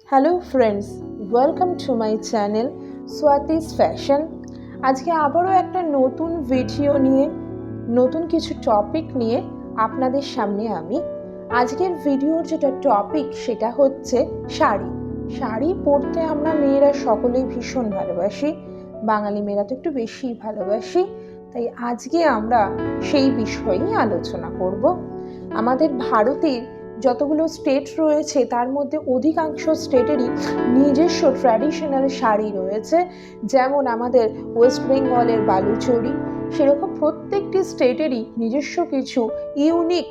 Hello friends, welcome to my channel Swati's fashion. আজকে আবারও একটা নতুন ভিডিও নিয়ে নতুন কিছু টপিক নিয়ে আপনাদের সামনে আমি আজকের ভিডিওর যেটা টপিক সেটা হচ্ছে শাড়ি। শাড়ি পরতে আমরা মেয়েরা সকলেই ভীষণ ভালোবাসি, বাঙালি মেয়েরা তো একটু বেশিই ভালোবাসি। তাই আজকে আমরা সেই বিষয়েই আলোচনা করব। আমাদের ভারতের যতগুলো স্টেট রয়েছে তার মধ্যে অধিকাংশ স্টেটেরই নিজস্ব ট্র্যাডিশনাল শাড়ি রয়েছে। যেমন আমাদের ওয়েস্ট বেঙ্গলের বালুচরী, সেরকম প্রত্যেকটি স্টেটেরই নিজস্ব কিছু ইউনিক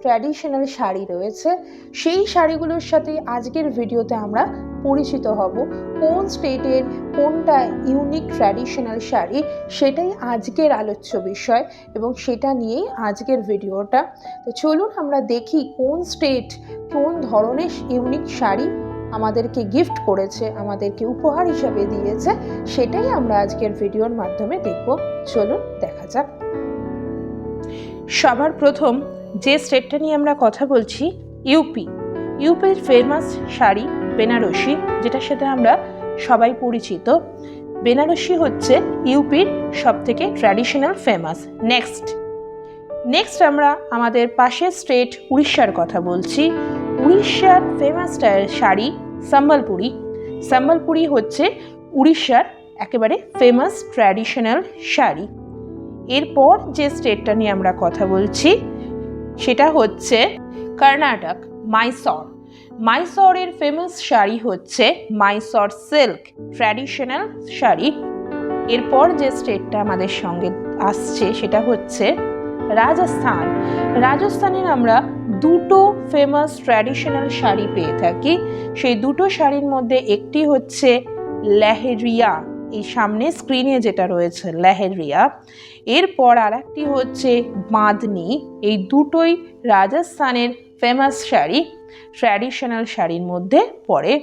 ট্র্যাডিশনাল শাড়ি রয়েছে। সেই শাড়িগুলোর সাথে আজকের ভিডিওতে আমরা পরিচিত হব। কোন স্টেটের কোনটা ইউনিক ট্র্যাডিশনাল শাড়ি সেটাই আজকের আলোচ্য বিষয় এবং সেটা নিয়েই আজকের ভিডিওটা। তো চলুন আমরা দেখি কোন স্টেট কোন ধরনের ইউনিক শাড়ি আমাদেরকে গিফট করেছে, আমাদেরকে উপহার হিসাবে দিয়েছে, সেটাই আমরা আজকের ভিডিওর মাধ্যমে দেখব। চলুন দেখা যাক। সবার প্রথম যে স্টেটটা নিয়ে আমরা কথা বলছি ইউপি। ইউপির ফেমাস শাড়ি বেনারসি, যেটার সাথে আমরা সবাই পরিচিত। বেনারসি হচ্ছে ইউপির সবথেকে ট্র্যাডিশনাল ফেমাস। নেক্সট আমরা আমাদের পাশের স্টেট উড়িষ্যার কথা বলছি। উড়িষ্যার ফেমাস শাড়ি সম্বলপুরি। সম্বলপুরি হচ্ছে উড়িষ্যার একেবারে ফেমাস ট্র্যাডিশনাল শাড়ি। এরপর যে স্টেটটা নিয়ে আমরা কথা বলছি সেটা হচ্ছে কর্ণাটক, মাইসর। মাইসরের ফেমাস শাড়ি হচ্ছে মাইসর সিল্ক ট্র্যাডিশনাল শাড়ি। এরপর যে স্টেটটা আমাদের সঙ্গে আসছে সেটা হচ্ছে রাজস্থান। রাজস্থানের আমরা দুটো ফেমাস ট্র্যাডিশনাল শাড়ি পেয়ে থাকি। সেই দুটো শাড়ির মধ্যে একটি হচ্ছে লেহেরিয়া, এই সামনে স্ক্রিনে যেটা রয়েছে লেহেরিয়া। এরপর আর একটি হচ্ছে বাঁধনি। এই দুটোই রাজস্থানের ফেমাস শাড়ি, ট্র্যাডিশনাল শাড়ির মধ্যে পড়ে।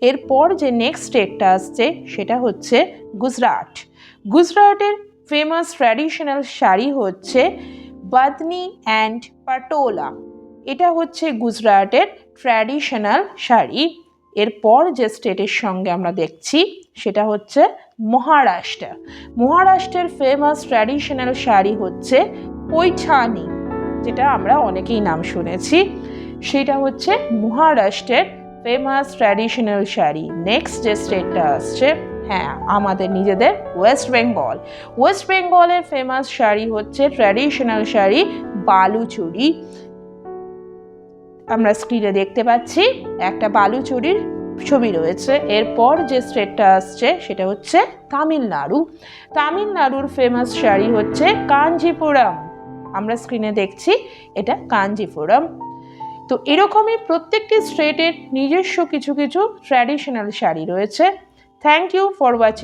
এরপর যে নেক্সট স্টেটটা আসছে সেটা হচ্ছে গুজরাট। গুজরাটের ফেমাস ট্র্যাডিশনাল শাড়ি হচ্ছে বাঁধনি অ্যান্ড পাটোলা। এটা হচ্ছে গুজরাটের ট্র্যাডিশনাল শাড়ি। এরপর যে স্টেটের সঙ্গে আমরা দেখছি সেটা হচ্ছে মহারাষ্ট্র। মহারাষ্ট্রের ফেমাস ট্র্যাডিশনাল শাড়ি হচ্ছে পৈঠানি, যেটা আমরা অনেকেই নাম শুনেছি। সেটা হচ্ছে মহারাষ্ট্রের ফেমাস ট্র্যাডিশনাল শাড়ি। নেক্সট যে স্টেটটা আসছে, আমাদের নিজেদের ওয়েস্ট বেঙ্গল। ওয়েস্ট বেঙ্গলের ফেমাস শাড়ি হচ্ছে ট্র্যাডিশনাল শাড়ি বালুচরী। আমরা স্ক্রিনে দেখতে পাচ্ছি একটা বালুচরীর ছবি রয়েছে। এরপর যে স্টেটটা আসছে সেটা হচ্ছে তামিলনাড়ু। তামিলনাড়ুর ফেমাস শাড়ি হচ্ছে কাঞ্জিপুরম। আমরা স্ক্রিনে দেখছি এটা কাঞ্জিপুরম। তো এরকমই প্রত্যেকটি স্টেটের নিজস্ব কিছু কিছু ট্র্যাডিশনাল শাড়ি রয়েছে। Thank you for watching.